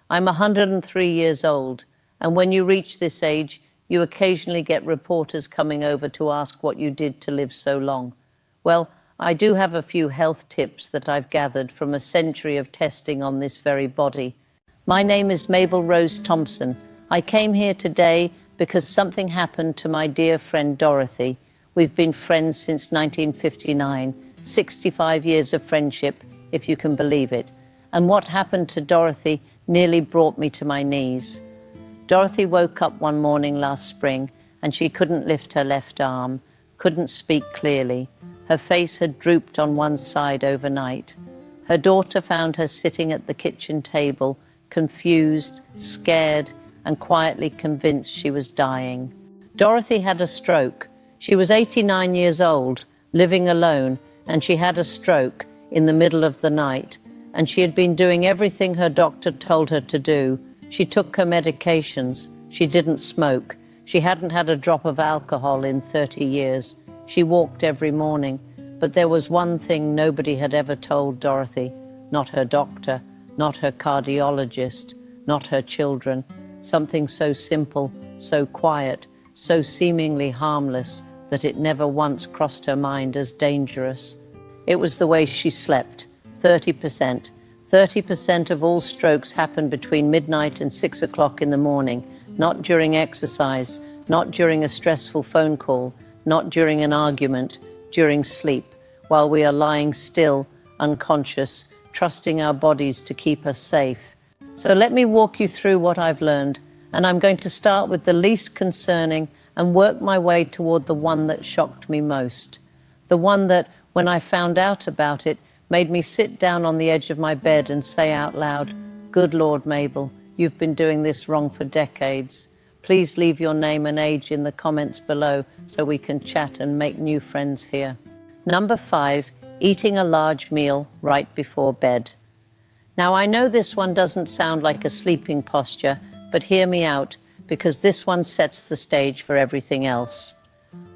I'm 103 years old, and when you reach this age, you occasionally get reporters coming over to ask what you did to live so long. Well, I do have a few health tips that I've gathered from a century of testing on this very body. My name is Mabel Rose Thompson. I came here today because something happened to my dear friend Dorothy. We've been friends since 1959, 65 years of friendship, if you can believe it. And what happened to Dorothy nearly brought me to my knees. Dorothy woke up one morning last spring and she couldn't lift her left arm, couldn't speak clearly. Her face had drooped on one side overnight. Her daughter found her sitting at the kitchen table, confused, scared, and quietly convinced she was dying. Dorothy had a stroke. She was 89 years old, living alone, and she had a stroke in the middle of the night. And she had been doing everything her doctor told her to do. She took her medications. She didn't smoke. She hadn't had a drop of alcohol in 30 years. She walked every morning. But there was one thing nobody had ever told Dorothy, not her doctor, not her cardiologist, not her children. Something so simple, so quiet, so seemingly harmless that it never once crossed her mind as dangerous. It was the way she slept. 30%. 30% of all strokes happen between midnight and 6 o'clock in the morning, not during exercise, not during a stressful phone call, not during an argument, during sleep, while we are lying still, unconscious, trusting our bodies to keep us safe. So let me walk you through what I've learned, and I'm going to start with the least concerning and work my way toward the one that shocked me most. The one that, when I found out about it, made me sit down on the edge of my bed and say out loud, "Good Lord, Mabel, you've been doing this wrong for decades. Please leave your name and age in the comments below so we can chat and make new friends here." Number 5, eating a large meal right before bed. Now, I know this one doesn't sound like a sleeping posture, but hear me out, because this one sets the stage for everything else.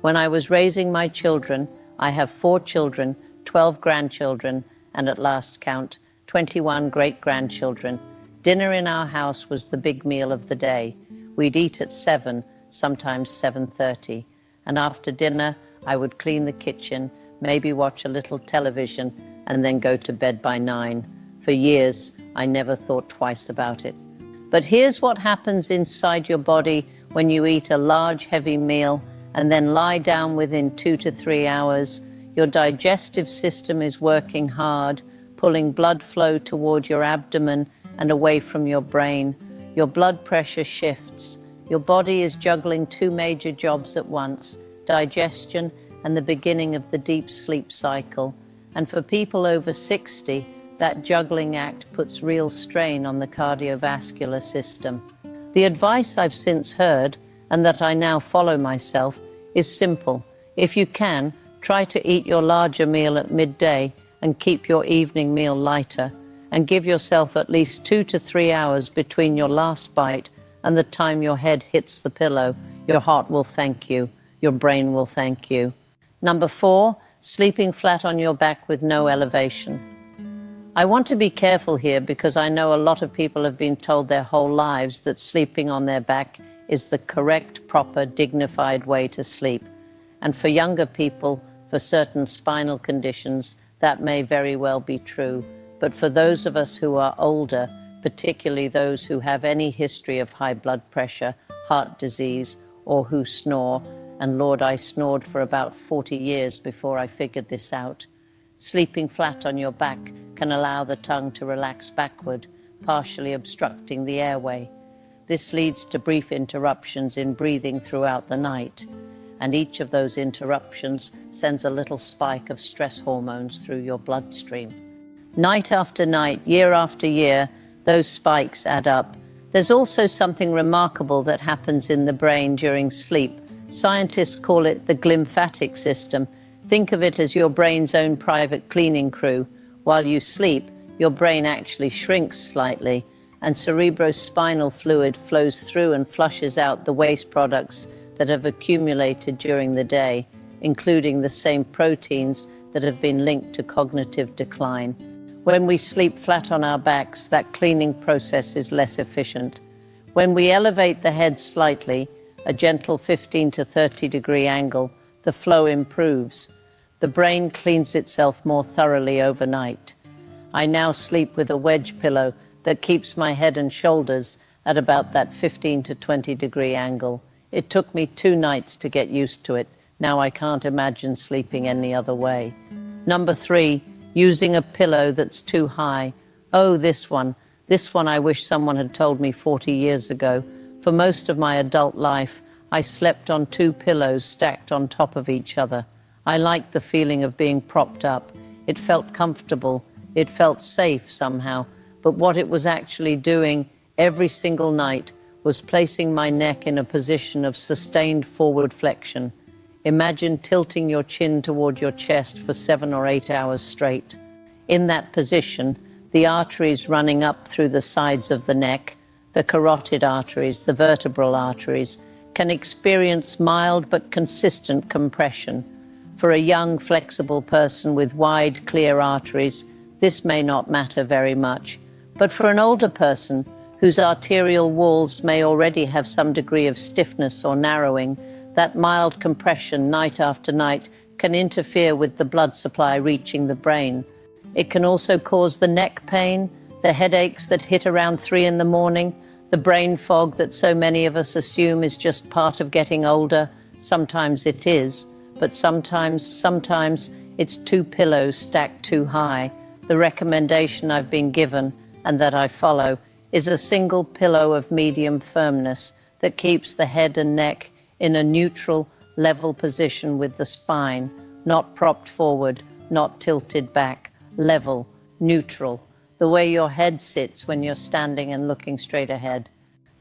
When I was raising my children, I have 4 children, 12 grandchildren, and at last count, 21 great-grandchildren. Dinner in our house was the big meal of the day. We'd eat at 7, sometimes 7:30, and after dinner, I would clean the kitchen, maybe watch a little television, and then go to bed by 9. For years, I never thought twice about it. But here's what happens inside your body when you eat a large, heavy meal and then lie down within 2 to 3 hours. Your digestive system is working hard, pulling blood flow toward your abdomen and away from your brain. Your blood pressure shifts. Your body is juggling 2 major jobs at once, digestion and the beginning of the deep sleep cycle. And for people over 60, that juggling act puts real strain on the cardiovascular system. The advice I've since heard, and that I now follow myself, is simple. If you can, try to eat your larger meal at midday and keep your evening meal lighter, and give yourself at least 2 to 3 hours between your last bite and the time your head hits the pillow. Your heart will thank you. Your brain will thank you. Number 4, sleeping flat on your back with no elevation. I want to be careful here because I know a lot of people have been told their whole lives that sleeping on their back is the correct, proper, dignified way to sleep. And for younger people, for certain spinal conditions, that may very well be true. But for those of us who are older, particularly those who have any history of high blood pressure, heart disease, or who snore, and Lord, I snored for about 40 years before I figured this out. Sleeping flat on your back can allow the tongue to relax backward, partially obstructing the airway. This leads to brief interruptions in breathing throughout the night, and each of those interruptions sends a little spike of stress hormones through your bloodstream. Night after night, year after year, those spikes add up. There's also something remarkable that happens in the brain during sleep. Scientists call it the glymphatic system. Think of it as your brain's own private cleaning crew. While you sleep, your brain actually shrinks slightly, and cerebrospinal fluid flows through and flushes out the waste products that have accumulated during the day, including the same proteins that have been linked to cognitive decline. When we sleep flat on our backs, that cleaning process is less efficient. When we elevate the head slightly, a gentle 15 to 30 degree angle, the flow improves. The brain cleans itself more thoroughly overnight. I now sleep with a wedge pillow that keeps my head and shoulders at about that 15 to 20 degree angle. It took me 2 nights to get used to it. Now I can't imagine sleeping any other way. Number 3, using a pillow that's too high. Oh, this one I wish someone had told me 40 years ago. For most of my adult life, I slept on 2 pillows stacked on top of each other. I liked the feeling of being propped up. It felt comfortable. It felt safe somehow. But what it was actually doing every single night was placing my neck in a position of sustained forward flexion. Imagine tilting your chin toward your chest for 7 or 8 hours straight. In that position, the arteries running up through the sides of the neck, the carotid arteries, the vertebral arteries, can experience mild but consistent compression. For a young, flexible person with wide, clear arteries, this may not matter very much. But for an older person whose arterial walls may already have some degree of stiffness or narrowing, that mild compression night after night can interfere with the blood supply reaching the brain. It can also cause the neck pain, the headaches that hit around 3 in the morning, the brain fog that so many of us assume is just part of getting older. Sometimes it is, but sometimes it's 2 pillows stacked too high. The recommendation I've been given, and that I follow, is a single pillow of medium firmness that keeps the head and neck in a neutral, level position with the spine, not propped forward, not tilted back, level, neutral, the way your head sits when you're standing and looking straight ahead.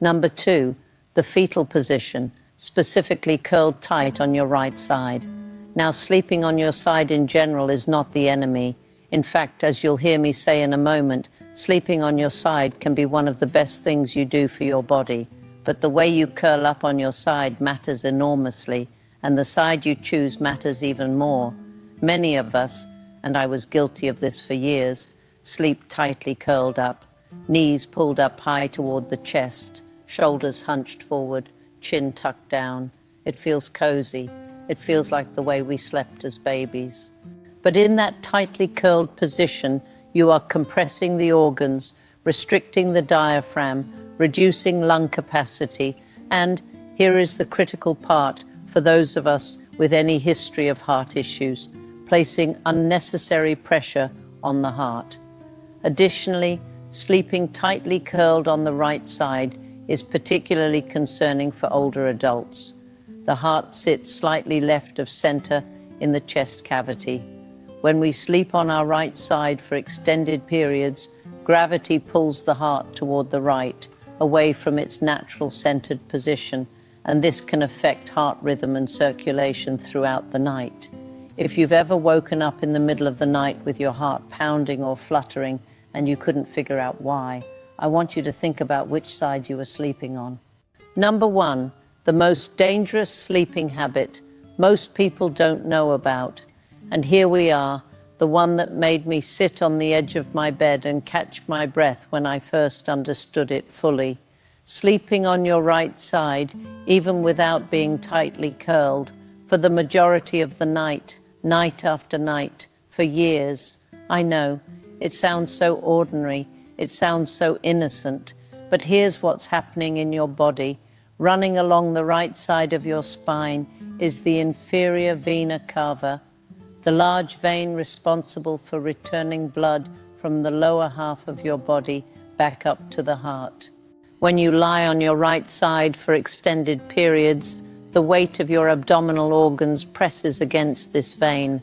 Number 2, the fetal position, specifically curled tight on your right side. Now, sleeping on your side in general is not the enemy. In fact, as you'll hear me say in a moment, sleeping on your side can be one of the best things you do for your body. But the way you curl up on your side matters enormously, and the side you choose matters even more. Many of us, and I was guilty of this for years, sleep tightly curled up, knees pulled up high toward the chest, shoulders hunched forward, chin tucked down. It feels cozy. It feels like the way we slept as babies. But in that tightly curled position, you are compressing the organs, restricting the diaphragm, reducing lung capacity, and here is the critical part for those of us with any history of heart issues, placing unnecessary pressure on the heart. Additionally, sleeping tightly curled on the right side is particularly concerning for older adults. The heart sits slightly left of center in the chest cavity. When we sleep on our right side for extended periods, gravity pulls the heart toward the right, away from its natural centered position, and this can affect heart rhythm and circulation throughout the night. If you've ever woken up in the middle of the night with your heart pounding or fluttering and you couldn't figure out why, I want you to think about which side you were sleeping on. Number 1, the most dangerous sleeping habit most people don't know about. And here we are, the one that made me sit on the edge of my bed and catch my breath when I first understood it fully. Sleeping on your right side, even without being tightly curled, for the majority of the night, night after night, for years. I know, it sounds so ordinary, it sounds so innocent, but here's what's happening in your body. Running along the right side of your spine is the inferior vena cava, the large vein responsible for returning blood from the lower half of your body back up to the heart. When you lie on your right side for extended periods, the weight of your abdominal organs presses against this vein.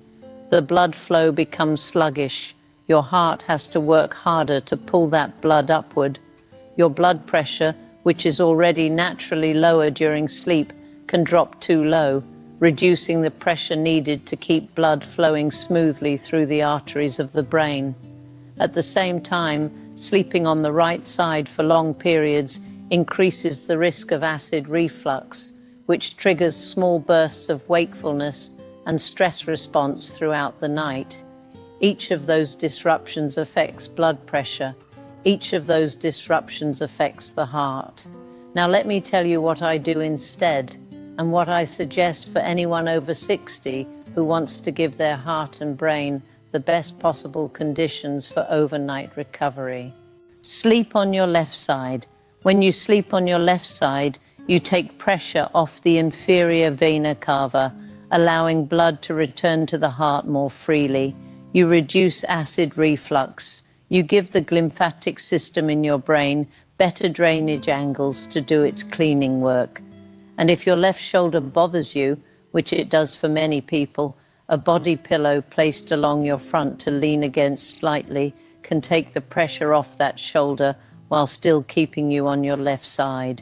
The blood flow becomes sluggish. Your heart has to work harder to pull that blood upward. Your blood pressure, which is already naturally lower during sleep, can drop too low, reducing the pressure needed to keep blood flowing smoothly through the arteries of the brain. At the same time, sleeping on the right side for long periods increases the risk of acid reflux, which triggers small bursts of wakefulness and stress response throughout the night. Each of those disruptions affects blood pressure. Each of those disruptions affects the heart. Now let me tell you what I do instead, and what I suggest for anyone over 60 who wants to give their heart and brain the best possible conditions for overnight recovery. Sleep on your left side. When you sleep on your left side, you take pressure off the inferior vena cava, allowing blood to return to the heart more freely. You reduce acid reflux. You give the lymphatic system in your brain better drainage angles to do its cleaning work. And if your left shoulder bothers you, which it does for many people, a body pillow placed along your front to lean against slightly can take the pressure off that shoulder while still keeping you on your left side.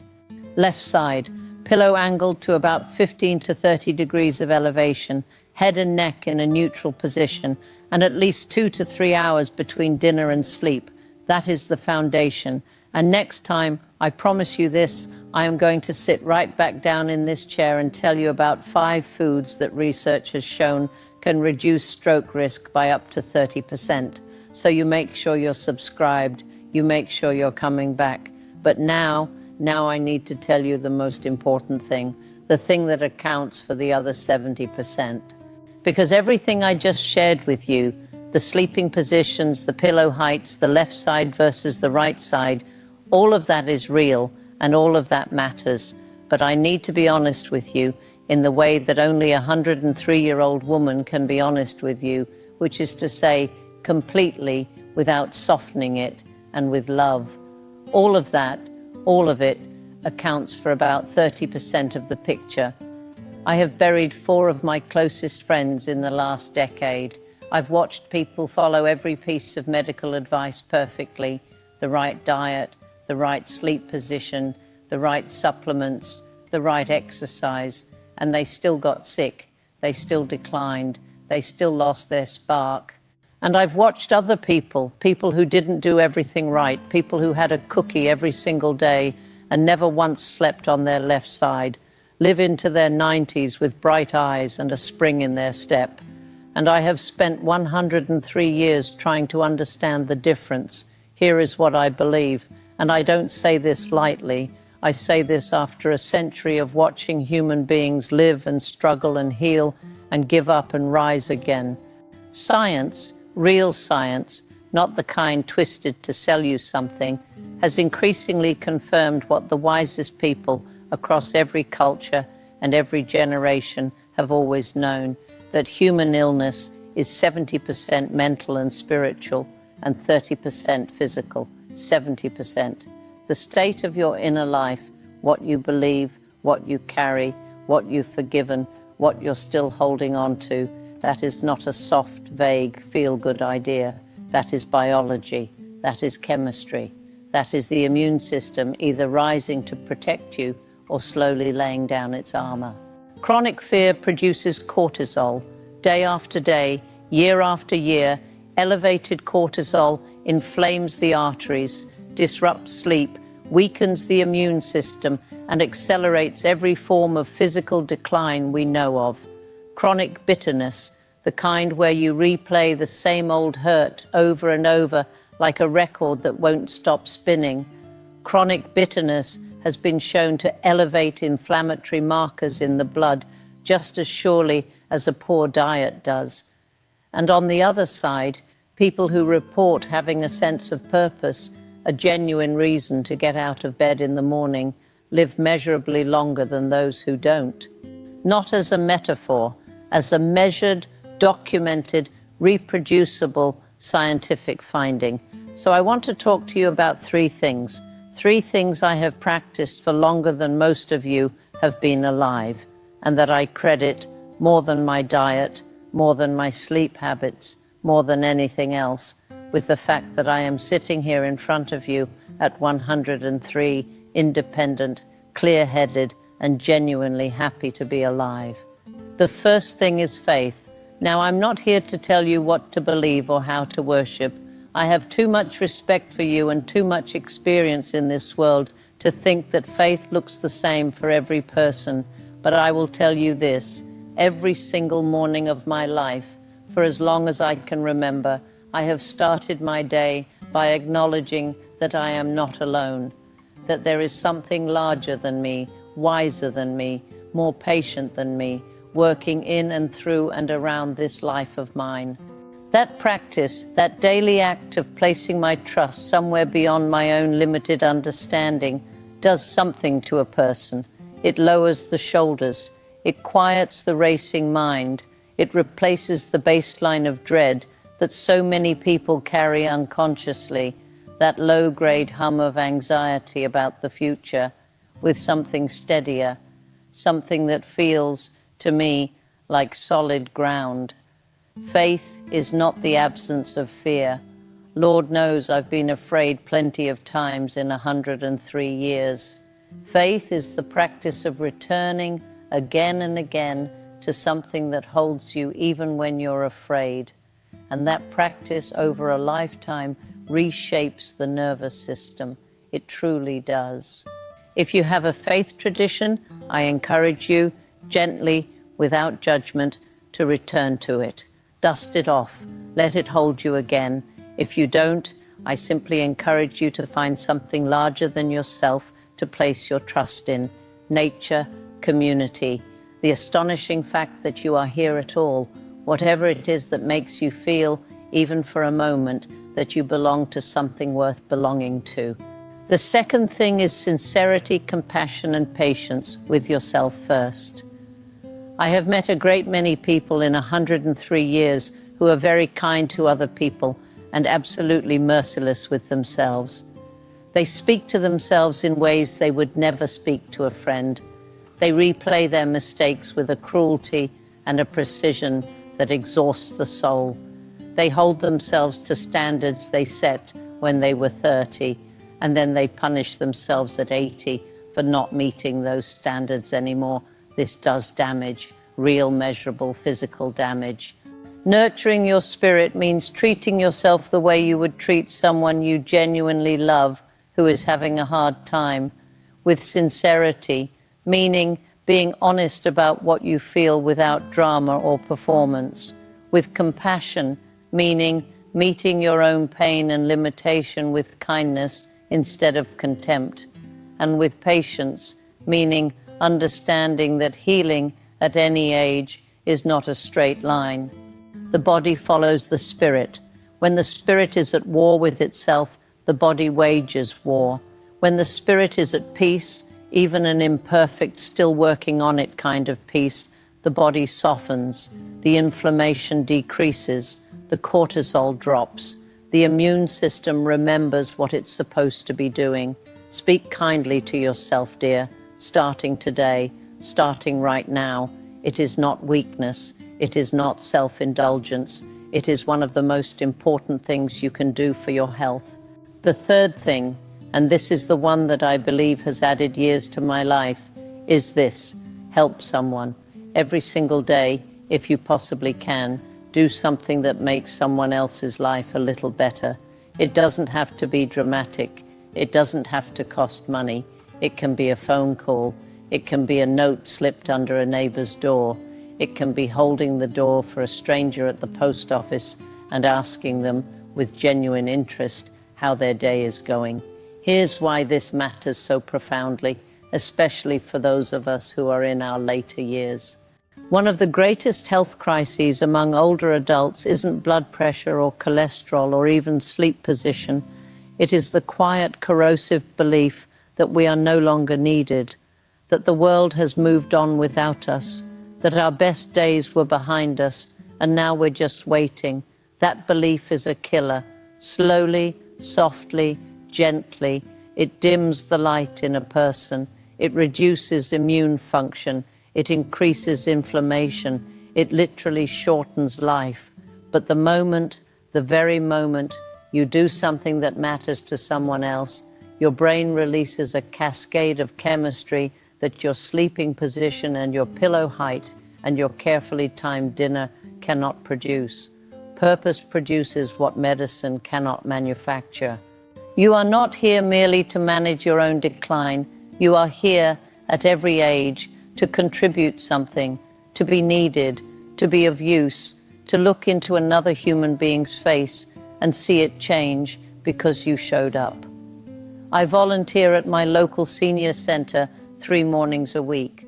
Left side, pillow angled to about 15 to 30 degrees of elevation, head and neck in a neutral position, and at least 2 to 3 hours between dinner and sleep. That is the foundation. And next time, I promise you this, I am going to sit right back down in this chair and tell you about 5 foods that research has shown can reduce stroke risk by up to 30%. So you make sure you're subscribed, you make sure you're coming back. But now I need to tell you the most important thing, the thing that accounts for the other 70%. Because everything I just shared with you, the sleeping positions, the pillow heights, the left side versus the right side, all of that is real and all of that matters. But I need to be honest with you in the way that only a 103-year-old woman can be honest with you, which is to say, completely, without softening it, and with love. All of that, all of it, accounts for about 30% of the picture. I have buried 4 of my closest friends in the last decade. I've watched people follow every piece of medical advice perfectly, the right diet, the right sleep position, the right supplements, the right exercise, and they still got sick, they still declined, they still lost their spark. And I've watched other people who didn't do everything right, people who had a cookie every single day and never once slept on their left side, live into their 90s with bright eyes and a spring in their step. And I have spent 103 years trying to understand the difference. Here is what I believe, and I don't say this lightly. I say this after a century of watching human beings live and struggle and heal and give up and rise again. Science, real science, not the kind twisted to sell you something, has increasingly confirmed what the wisest people across every culture and every generation have always known, that human illness is 70% mental and spiritual and 30% physical, 70%. The state of your inner life, what you believe, what you carry, what you've forgiven, what you're still holding on to, that is not a soft, vague, feel-good idea. That is biology. That is chemistry. That is the immune system either rising to protect you or slowly laying down its armor. Chronic fear produces cortisol. Day after day, year after year, elevated cortisol inflames the arteries, disrupts sleep, weakens the immune system, and accelerates every form of physical decline we know of. Chronic bitterness, the kind where you replay the same old hurt over and over like a record that won't stop spinning. Chronic bitterness has been shown to elevate inflammatory markers in the blood just as surely as a poor diet does. And on the other side, people who report having a sense of purpose, a genuine reason to get out of bed in the morning, live measurably longer than those who don't. Not as a metaphor, as a measured, documented, reproducible scientific finding. So I want to talk to you about 3 things. 3 things I have practiced for longer than most of you have been alive, and that I credit more than my diet, more than my sleep habits, more than anything else, with the fact that I am sitting here in front of you at 103, independent, clear-headed, and genuinely happy to be alive. The first thing is faith. Now, I'm not here to tell you what to believe or how to worship. I have too much respect for you and too much experience in this world to think that faith looks the same for every person. But I will tell you this, every single morning of my life, For as long as I can remember, I have started my day by acknowledging that I am not alone, that there is something larger than me, wiser than me, more patient than me, working in and through and around this life of mine. That practice, that daily act of placing my trust somewhere beyond my own limited understanding, does something to a person. It lowers the shoulders. It quiets the racing mind. It replaces the baseline of dread that so many people carry unconsciously, that low-grade hum of anxiety about the future, with something steadier, something that feels, to me, like solid ground. Faith is not the absence of fear. Lord knows I've been afraid plenty of times in 103 years. Faith is the practice of returning again and again to something that holds you even when you're afraid. And that practice over a lifetime reshapes the nervous system. It truly does. If you have a faith tradition, I encourage you, gently, without judgment, to return to it. Dust it off. Let it hold you again. If you don't, I simply encourage you to find something larger than yourself to place your trust in. Nature, community, the astonishing fact that you are here at all, whatever it is that makes you feel, even for a moment, that you belong to something worth belonging to. The second thing is sincerity, compassion, and patience with yourself first. I have met a great many people in 103 years who are very kind to other people and absolutely merciless with themselves. They speak to themselves in ways they would never speak to a friend. They replay their mistakes with a cruelty and a precision that exhausts the soul. They hold themselves to standards they set when they were 30, and then they punish themselves at 80 for not meeting those standards anymore. This does damage, real measurable physical damage. Nurturing your spirit means treating yourself the way you would treat someone you genuinely love who is having a hard time, with sincerity, meaning being honest about what you feel without drama or performance, with compassion, meaning meeting your own pain and limitation with kindness instead of contempt, and with patience, meaning understanding that healing at any age is not a straight line. The body follows the spirit. When the spirit is at war with itself, the body wages war. When the spirit is at peace, even an imperfect, still working on it kind of peace, the body softens, the inflammation decreases, the cortisol drops, the immune system remembers what it's supposed to be doing. Speak kindly to yourself, dear, starting today, starting right now. It is not weakness. It is not self-indulgence. It is one of the most important things you can do for your health. The third thing, and this is the one that I believe has added years to my life, is this: help someone. Every single day, if you possibly can, do something that makes someone else's life a little better. It doesn't have to be dramatic. It doesn't have to cost money. It can be a phone call. It can be a note slipped under a neighbor's door. It can be holding the door for a stranger at the post office and asking them with genuine interest how their day is going. Here's why this matters so profoundly, especially for those of us who are in our later years. One of the greatest health crises among older adults isn't blood pressure or cholesterol or even sleep position. It is the quiet, corrosive belief that we are no longer needed, that the world has moved on without us, that our best days were behind us and now we're just waiting. That belief is a killer. Slowly, softly, gently, it dims the light in a person. It reduces immune function. It increases inflammation. It literally shortens life. But the very moment you do something that matters to someone else, your brain releases a cascade of chemistry that your sleeping position and your pillow height and your carefully timed dinner cannot produce. Purpose produces what medicine cannot manufacture. You are not here merely to manage your own decline. You are here at every age to contribute something, to be needed, to be of use, to look into another human being's face and see it change because you showed up. I volunteer at my local senior center 3 mornings a week.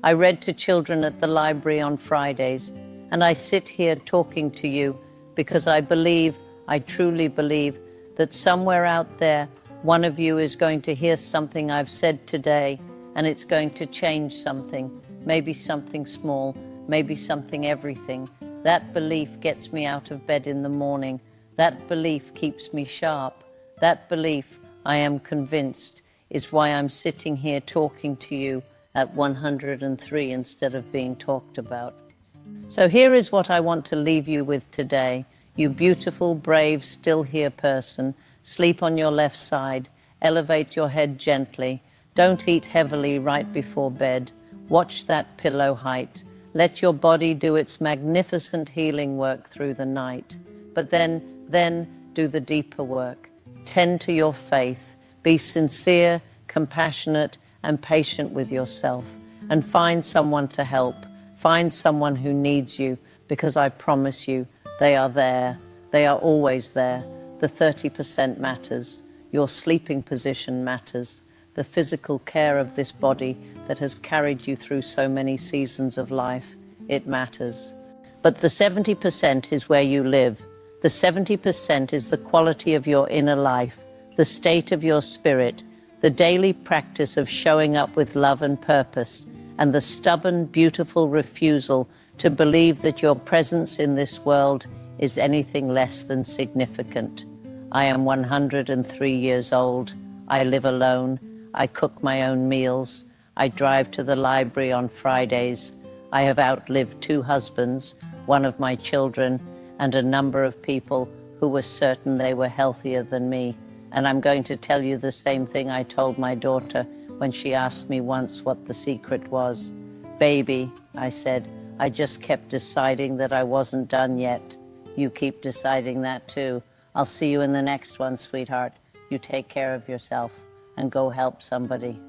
I read to children at the library on Fridays, and I sit here talking to you because I truly believe, that somewhere out there, one of you is going to hear something I've said today, and it's going to change something, maybe something small, maybe something everything. That belief gets me out of bed in the morning. That belief keeps me sharp. That belief, I am convinced, is why I'm sitting here talking to you at 103 instead of being talked about. So here is what I want to leave you with today. You beautiful, brave, still here person, sleep on your left side, elevate your head gently, don't eat heavily right before bed, watch that pillow height, let your body do its magnificent healing work through the night, but then do the deeper work. Tend to your faith, be sincere, compassionate, and patient with yourself, and find someone to help, find someone who needs you, because I promise you, they are there. They are always there. The 30% matters. Your sleeping position matters. The physical care of this body that has carried you through so many seasons of life, it matters. But the 70% is where you live. The 70% is the quality of your inner life, the state of your spirit, the daily practice of showing up with love and purpose, and the stubborn, beautiful refusal to believe that your presence in this world is anything less than significant. I am 103 years old. I live alone. I cook my own meals. I drive to the library on Fridays. I have outlived 2 husbands, one of my children, and a number of people who were certain they were healthier than me. And I'm going to tell you the same thing I told my daughter when she asked me once what the secret was. Baby, I said, I just kept deciding that I wasn't done yet. You keep deciding that too. I'll see you in the next one, sweetheart. You take care of yourself and go help somebody.